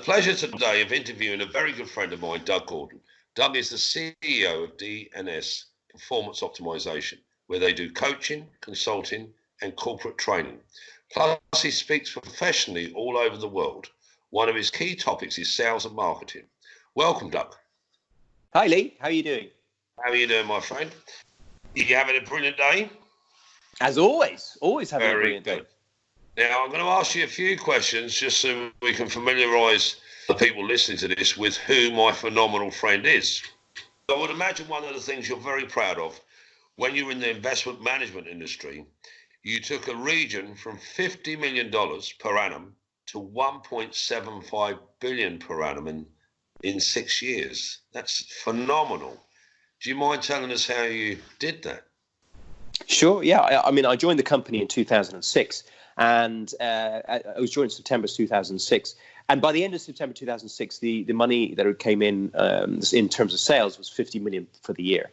pleasure today of interviewing a very good friend of mine, Doug Gordon. Doug is the CEO of D&S Performance Optimisation, where they do coaching, consulting, and corporate training. Plus, he speaks professionally all over the world. One of his key topics is sales and marketing. Welcome, Doug. Hi, Lee. How are you doing? How are you doing, my friend? You having a brilliant day? As always having a brilliant day. Now, I'm going to ask you a few questions just so we can familiarise the people listening to this with who my phenomenal friend is. I would imagine one of the things you're very proud of, when you were in the investment management industry, you took a region from $50 million per annum to $1.75 billion per annum in 6 years. That's phenomenal. Do you mind telling us how you did that? Sure, yeah. I joined the company in 2006, and I was joined in September 2006. And by the end of September 2006, the money that came in terms of sales was 50 million for the year.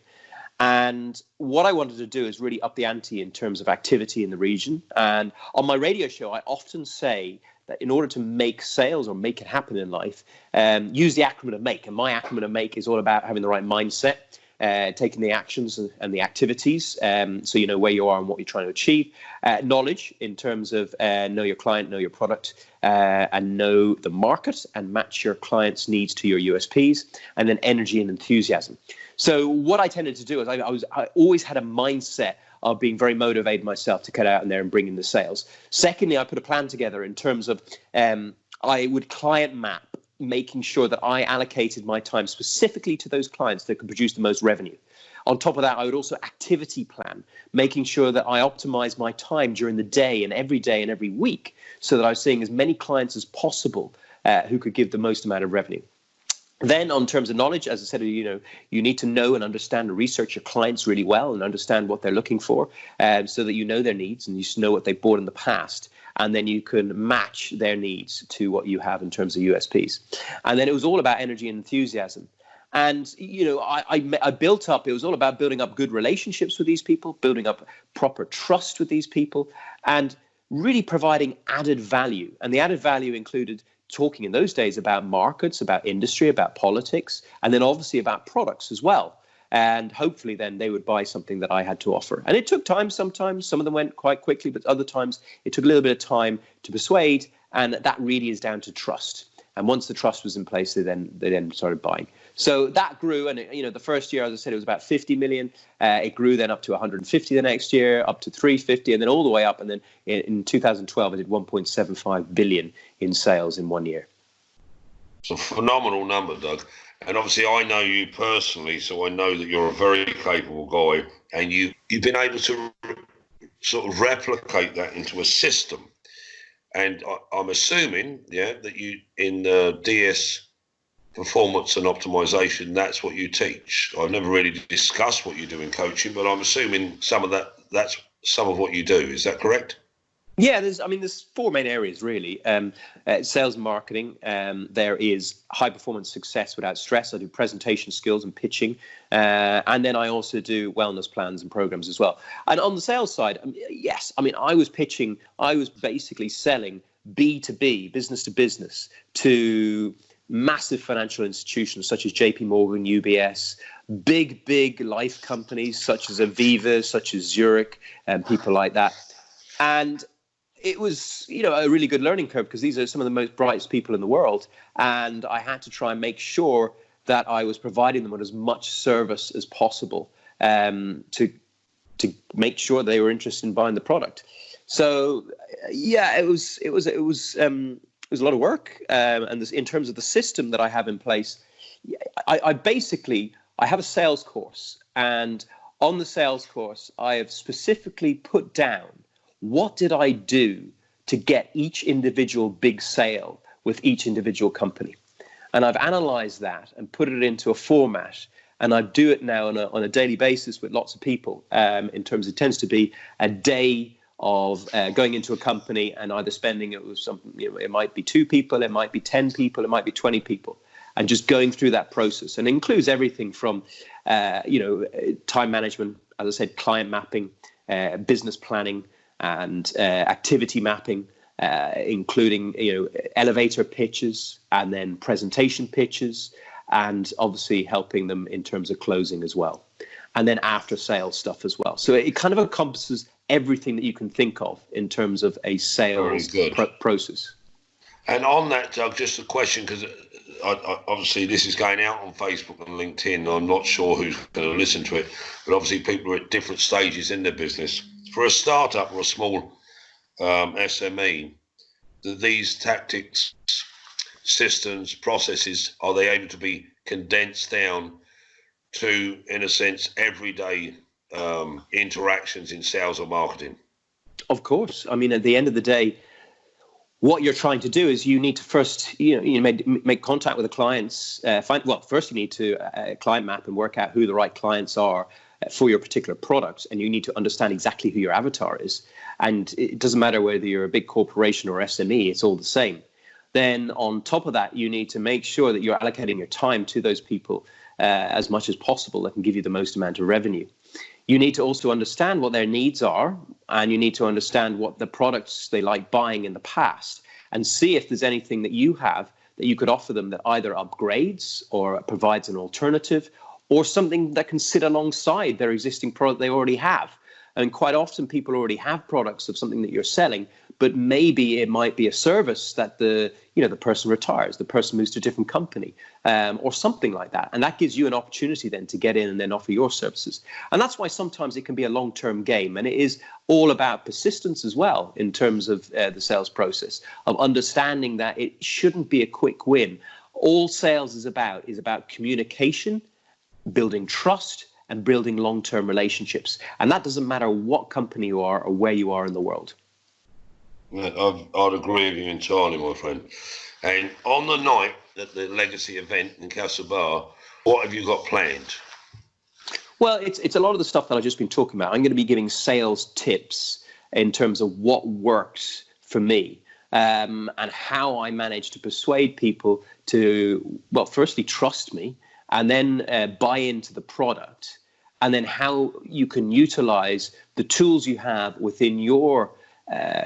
And what I wanted to do is really up the ante in terms of activity in the region. And on my radio show, I often say that in order to make sales or make it happen in life, use the acronym of MAKE. And my acronym of MAKE is all about having the right mindset, taking the actions and the activities, so you know where you are and what you're trying to achieve. Knowledge in terms of know your client, know your product, and know the market and match your client's needs to your USPs. And then energy and enthusiasm. So what I tended to do is I always had a mindset of being very motivated myself to get out in there and bring in the sales. Secondly, I put a plan together in terms of I would client map, making sure that I allocated my time specifically to those clients that could produce the most revenue. On top of that, I would also activity plan, making sure that I optimize my time during the day and every week so that I was seeing as many clients as possible who could give the most amount of revenue. Then on terms of knowledge, as I said, you need to know and understand and research your clients really well and understand what they're looking for so that you know their needs and you know what they've bought in the past. And then you can match their needs to what you have in terms of USPs. And then it was all about energy and enthusiasm. And, I built up, it was all about building up good relationships with these people, building up proper trust with these people, and really providing added value. And the added value included talking in those days about markets, about industry, about politics, and then obviously about products as well. And hopefully then they would buy something that I had to offer. And it took time sometimes. Some of them went quite quickly, but other times it took a little bit of time to persuade. And that really is down to trust. And once the trust was in place, they then started buying. So that grew. And, the first year, as I said, it was about 50 million. It grew then up to 150 the next year, up to 350, and then all the way up. And then in 2012, I did 1.75 billion in sales in 1 year. It's a phenomenal number, Doug. And obviously, I know you personally, so I know that you're a very capable guy, and you've been able to sort of replicate that into a system. And I'm assuming, that you in DS Performance and Optimisation, that's what you teach. I've never really discussed what you do in coaching, but I'm assuming that's some of what you do. Is that correct? Yeah, there's four main areas really. Sales and marketing. There is high performance success without stress. I do presentation skills and pitching, and then I also do wellness plans and programs as well. And on the sales side, yes, I was basically selling B2B, business to business, to massive financial institutions such as JP Morgan, UBS, big life companies such as Aviva, such as Zurich, and people like that. And it was, a really good learning curve because these are some of the most brightest people in the world. And I had to try and make sure that I was providing them with as much service as possible to make sure they were interested in buying the product. So, it was a lot of work. And in terms of the system that I have in place, I have a sales course. And on the sales course, I have specifically put down what did I do to get each individual big sale with each individual company? And I've analyzed that and put it into a format. And I do it now on a daily basis with lots of people. In terms, it tends to be a day of going into a company and either spending it with something, it might be 2 people, it might be 10 people, it might be 20 people. And just going through that process. And it includes everything from, time management, as I said, client mapping, business planning, and activity mapping, including elevator pitches and then presentation pitches, and obviously helping them in terms of closing as well, and then after sales stuff as well. So it kind of encompasses everything that you can think of in terms of a sales process. And on that, Doug, just a question, because obviously this is going out on Facebook and LinkedIn. I'm not sure who's going to listen to it, but obviously people are at different stages in their business. For a startup or a small SME, these tactics, systems, processes, are they able to be condensed down to, in a sense, everyday interactions in sales or marketing? Of course. I mean, at the end of the day, what you're trying to do is you need to first, make contact with the clients. First you need to client map and work out who the right clients are for your particular product, and you need to understand exactly who your avatar is. And it doesn't matter whether you're a big corporation or SME; it's all the same. Then on top of that, you need to make sure that you're allocating your time to those people as much as possible that can give you the most amount of revenue. You need to also understand what their needs are, and you need to understand what the products they like buying in the past, and see if there's anything that you have that you could offer them that either upgrades or provides an alternative, or something that can sit alongside their existing product they already have. And quite often people already have products of something that you're selling, but maybe it might be a service that the person retires, the person moves to a different company, or something like that. And that gives you an opportunity then to get in and then offer your services. And that's why sometimes it can be a long-term game. And it is all about persistence as well in terms of the sales process, of understanding that it shouldn't be a quick win. All sales is about communication, building trust, and building long-term relationships. And that doesn't matter what company you are or where you are in the world. I'd agree with you entirely, my friend. And on the night at the Legacy event in Castlebar, what have you got planned? Well, it's a lot of the stuff that I've just been talking about. I'm going to be giving sales tips in terms of what works for me, and how I manage to persuade people to, well, firstly, trust me, and then buy into the product, and then how you can utilize the tools you have within your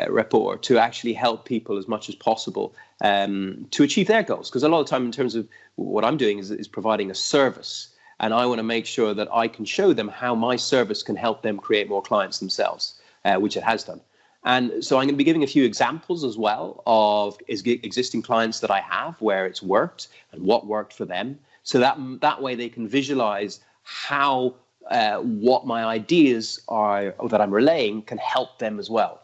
rapport to actually help people as much as possible to achieve their goals. Because a lot of the time, in terms of what I'm doing, is providing a service, and I want to make sure that I can show them how my service can help them create more clients themselves, which it has done. And so I'm going to be giving a few examples as well of existing clients that I have where it's worked and what worked for them. So that way they can visualize how what my ideas are that I'm relaying can help them as well.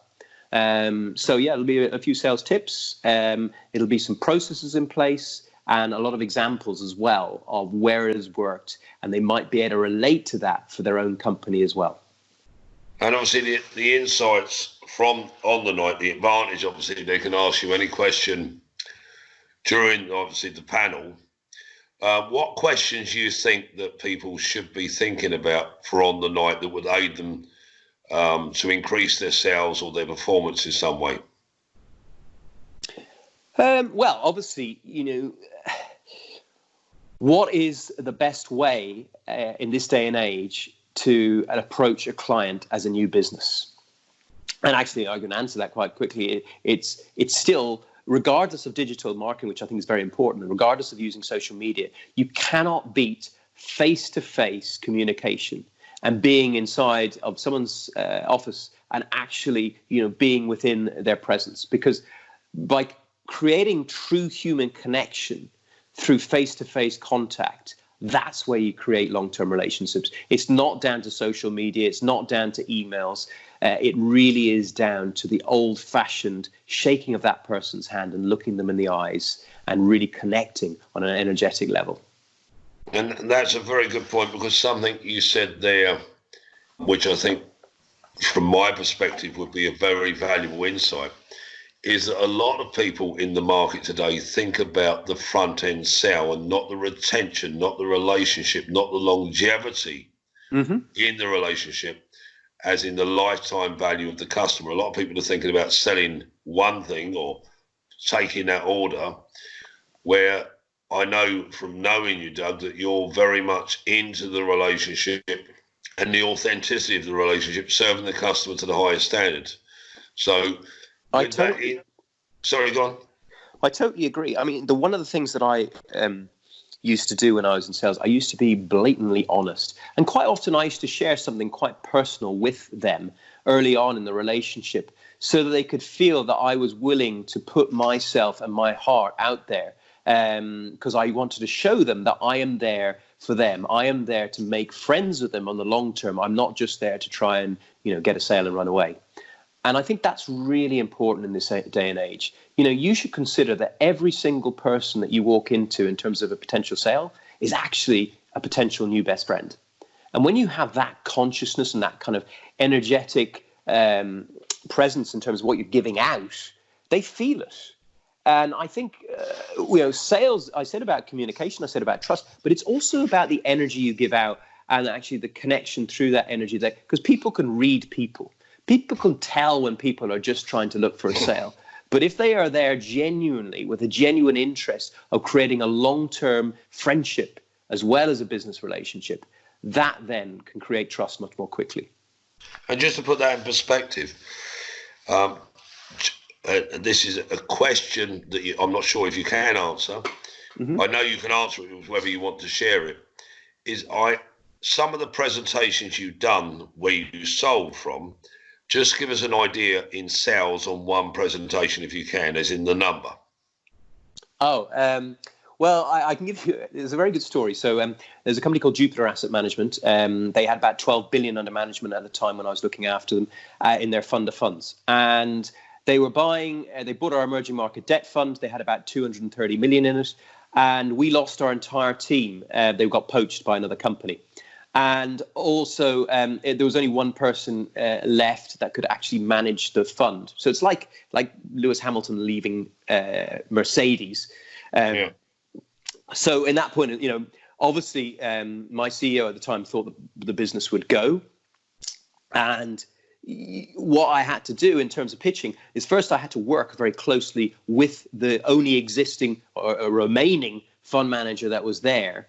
So yeah, it'll be a few sales tips. It'll be some processes in place and a lot of examples as well of where it has worked, and they might be able to relate to that for their own company as well. And obviously the insights from on the night, the advantage, obviously they can ask you any question during obviously the panel. What questions do you think that people should be thinking about for on the night that would aid them to increase their sales or their performance in some way? Well, obviously, what is the best way in this day and age to approach a client as a new business? And actually, I can answer that quite quickly. It's still, regardless of digital marketing, which I think is very important, and regardless of using social media, you cannot beat face-to-face communication and being inside of someone's office and actually, being within their presence. Because by creating true human connection through face-to-face contact, that's where you create long-term relationships. It's not down to social media. It's not down to emails. It really is down to the old-fashioned shaking of that person's hand and looking them in the eyes and really connecting on an energetic level. And that's a very good point, because something you said there, which I think from my perspective would be a very valuable insight, is that a lot of people in the market today think about the front end sell and not the retention, not the relationship, not the longevity in the relationship, as in the lifetime value of the customer. A lot of people are thinking about selling one thing or taking that order, where I know from knowing you, Doug, that you're very much into the relationship and the authenticity of the relationship, serving the customer to the highest standard. So Sorry, go on. I totally agree. I mean, one of the things that I used to do when I was in sales, I used to be blatantly honest. And quite often I used to share something quite personal with them early on in the relationship so that they could feel that I was willing to put myself and my heart out there, because I wanted to show them that I am there for them. I am there to make friends with them on the long term. I'm not just there to try and, get a sale and run away. And I think that's really important in this day and age. You should consider that every single person that you walk into in terms of a potential sale is actually a potential new best friend. And when you have that consciousness and that kind of energetic presence in terms of what you're giving out, they feel it. And I think, sales, I said about communication, I said about trust, but it's also about the energy you give out and actually the connection through that energy, because people can read people. People can tell when people are just trying to look for a sale. But if they are there genuinely with a genuine interest of creating a long-term friendship as well as a business relationship, that then can create trust much more quickly. And just to put that in perspective, this is a question that I'm not sure if you can answer. Mm-hmm. I know you can answer it whether you want to share it. Some of the presentations you've done where you sold from, just give us an idea in sales on one presentation, if you can, as in the number. Well, I can give you, it's a very good story. So there's a company called Jupiter Asset Management. They had about 12 billion under management at the time when I was looking after them in their fund of funds. And they were they bought our emerging market debt fund. They had about 230 million in it. And we lost our entire team. They got poached by another company. And also, there was only one person left that could actually manage the fund. So it's like Lewis Hamilton leaving Mercedes. So in that point, obviously, my CEO at the time thought that the business would go. And what I had to do in terms of pitching is first I had to work very closely with the only existing or remaining fund manager that was there.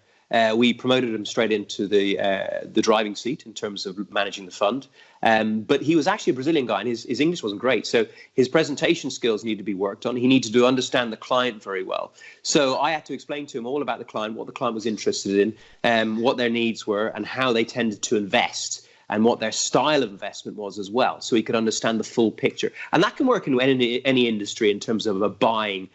We promoted him straight into the driving seat in terms of managing the fund. But he was actually a Brazilian guy, and his English wasn't great. So his presentation skills needed to be worked on. He needed to understand the client very well. So I had to explain to him all about the client, what the client was interested in, what their needs were, and how they tended to invest, and what their style of investment was as well, so he could understand the full picture. And that can work in any industry in terms of a buying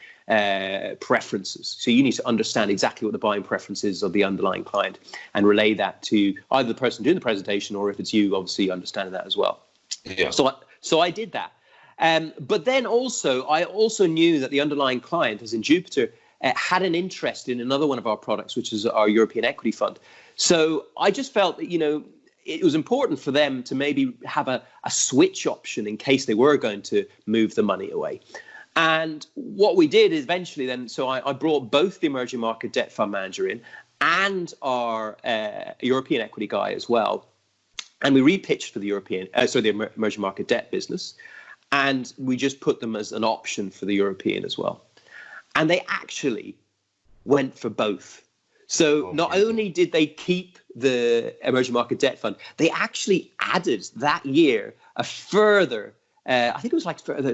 preferences. So you need to understand exactly what the buying preferences of the underlying client and relay that to either the person doing the presentation, or if it's you, obviously understanding that as well. Yeah. So I did that. But then I also knew that the underlying client, as in Jupiter, had an interest in another one of our products, which is our European equity fund. So I just felt that, it was important for them to maybe have a switch option in case they were going to move the money away. And what we did eventually then, so I brought both the emerging market debt fund manager in and our European equity guy as well. And we repitched for the the emerging market debt business. And we just put them as an option for the European as well. And they actually went for both. So not only did they keep the emerging market debt fund, they actually added that year a further, I think it was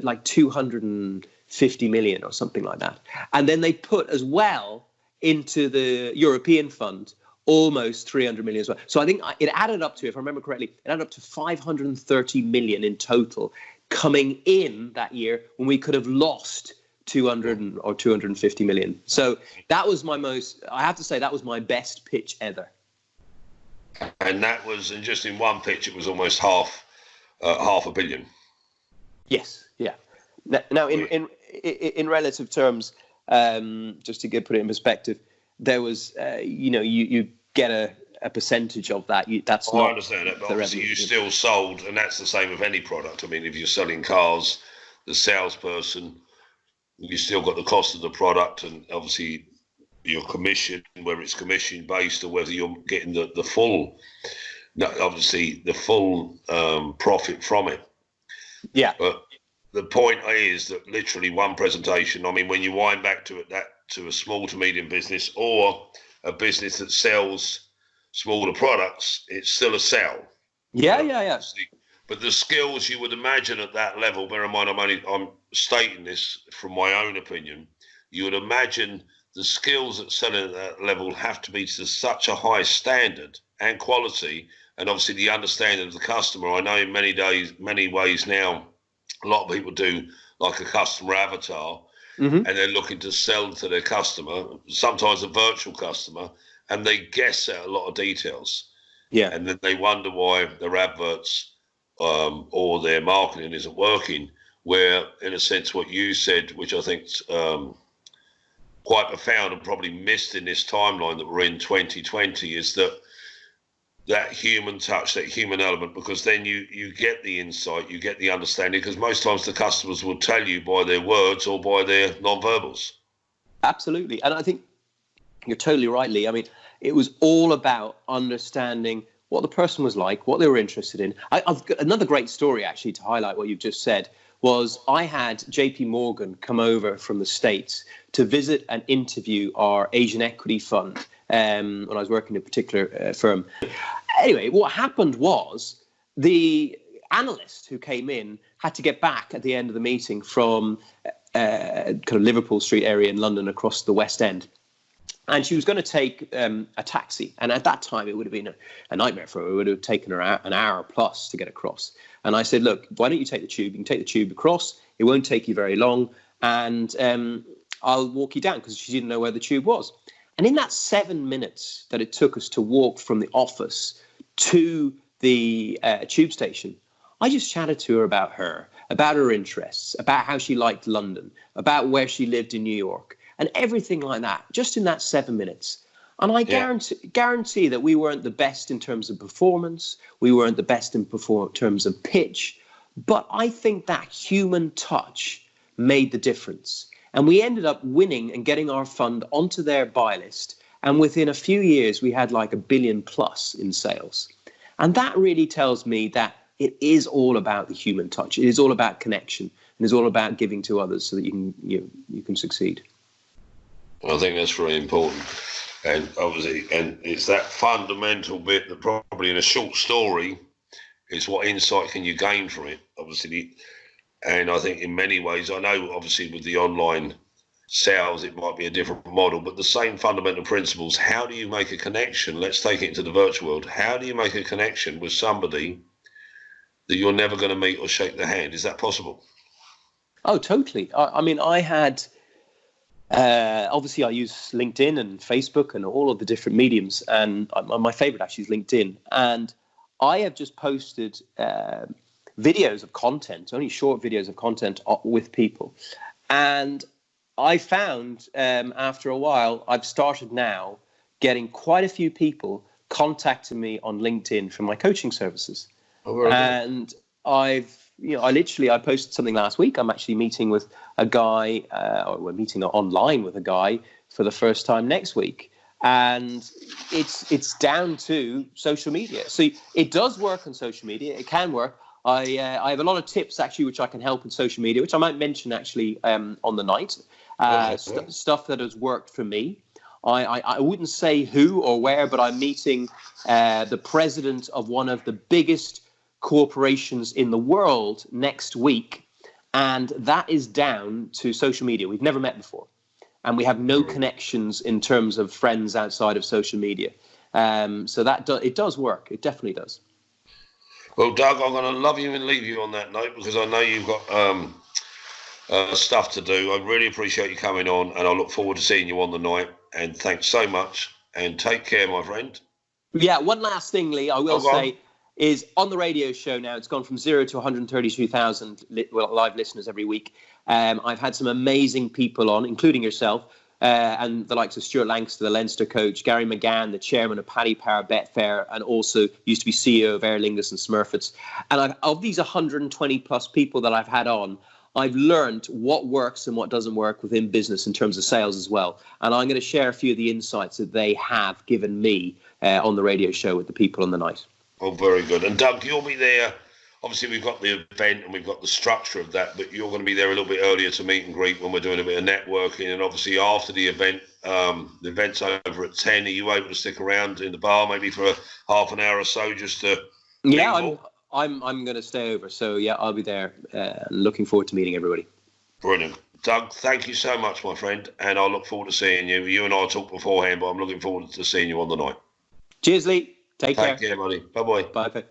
like 250 million or something like that. And then they put as well into the European fund almost 300 million as well. So I think it added up to, if I remember correctly, it added up to 530 million in total coming in that year, when we could have lost 200 or 250 million. So that was I have to say, that was my best pitch ever. And that was, and just in one pitch, it was almost half a billion. Yes, yeah. Now, in relative terms, just to put it in perspective, there was, you get a percentage of that. That's not. I understand that, but obviously you still sold, and that's the same with any product. I mean, if you're selling cars, the salesperson, you still got the cost of the product, and obviously your commission, whether it's commission based or whether you're getting the full, obviously the full profit from it. Yeah. But the point is that literally one presentation, I mean, when you wind back to a small to medium business or a business that sells smaller products, it's still a sell. Yeah. But the skills you would imagine at that level, bear in mind, I'm stating this from my own opinion, you would imagine the skills at selling at that level have to be to such a high standard and quality, and obviously the understanding of the customer. I know in many ways now, a lot of people do like a customer avatar, and they're looking to sell to their customer, sometimes a virtual customer, and they guess at a lot of details. Yeah. And then they wonder why their adverts or their marketing isn't working, where, in a sense, what you said, which I think's quite profound and probably missed in this timeline that we're in 2020, is that human touch, that human element, because then you get the insight, you get the understanding, because most times the customers will tell you by their words or by their non-verbals. Absolutely. And I think you're totally right, Lee. I mean, it was all about understanding what the person was like, what they were interested in. I've got another great story, actually, to highlight what you've just said. Was I had JP Morgan come over from the States to visit and interview our Asian equity fund when I was working in a particular firm. Anyway, what happened was the analyst who came in had to get back at the end of the meeting from kind of Liverpool Street area in London across the West End. And she was going to take a taxi. And at that time, it would have been a nightmare for her. It would have taken her an hour plus to get across. And I said, look, why don't you take the tube? You can take the tube across. It won't take you very long. And I'll walk you down, because she didn't know where the tube was. And in that 7 minutes that it took us to walk from the office to the tube station, I just chatted to her, about her interests, about how she liked London, about where she lived in New York, and everything like that, just in that 7 minutes. And I guarantee that we weren't the best in terms of performance. We weren't the best in terms of pitch. But I think that human touch made the difference. And we ended up winning and getting our fund onto their buy list. And within a few years, we had like $1 billion plus in sales. And that really tells me that it is all about the human touch. It is all about connection. And it's all about giving to others so that you can succeed. I think that's really important. And obviously, and it's that fundamental bit that probably in a short story is what insight can you gain from it, obviously. And I think in many ways, I know obviously with the online sales, it might be a different model, but the same fundamental principles. How do you make a connection? Let's take it into the virtual world. How do you make a connection with somebody that you're never going to meet or shake their hand? Is that possible? Oh, totally. I mean, I had... obviously, I use LinkedIn and Facebook and all of the different mediums, and my favorite actually is LinkedIn. And I have just posted videos of content, only short videos of content with people. And I found after a while, I've started now getting quite a few people contacting me on LinkedIn for my coaching services. Oh, and I posted something last week. I'm actually meeting with a guy, or we're meeting online with a guy for the first time next week. And it's down to social media. So it does work on social media. It can work. I have a lot of tips actually, which I can help in social media, which I might mention actually on the night. Stuff that has worked for me. I wouldn't say who or where, but I'm meeting the president of one of the biggest corporations in the world next week, and that is down to social media. We've never met before, and we have no connections in terms of friends outside of social media. So it does work. It definitely does. Well, Doug, I'm going to love you and leave you on that note, because I know you've got stuff to do. I really appreciate you coming on, and I look forward to seeing you on the night. And thanks so much, and take care, my friend. Yeah, one last thing, Lee, I will say, is on the radio show now, it's gone from 0 to 132,000 live listeners every week. I've had some amazing people on, including yourself, and the likes of Stuart Lancaster, the Leinster coach, Gary McGann, the chairman of Paddy Power Betfair, and also used to be CEO of Aer Lingus and Smurfits. And of these 120 plus people that I've had on, I've learned what works and what doesn't work within business in terms of sales as well. And I'm going to share a few of the insights that they have given me on the radio show with the people on the night. Oh, very good. And Doug, you'll be there. Obviously, we've got the event and we've got the structure of that, but you're going to be there a little bit earlier to meet and greet when we're doing a bit of networking. And obviously, after the event's over at 10. Are you able to stick around in the bar maybe for a half an hour or so just to... Yeah, I'm going to stay over. So yeah, I'll be there. Looking forward to meeting everybody. Brilliant. Doug, thank you so much, my friend, and I look forward to seeing you. You and I talked beforehand, but I'm looking forward to seeing you on the night. Cheers, Lee. Take care. Take care, buddy. Bye-bye. Bye.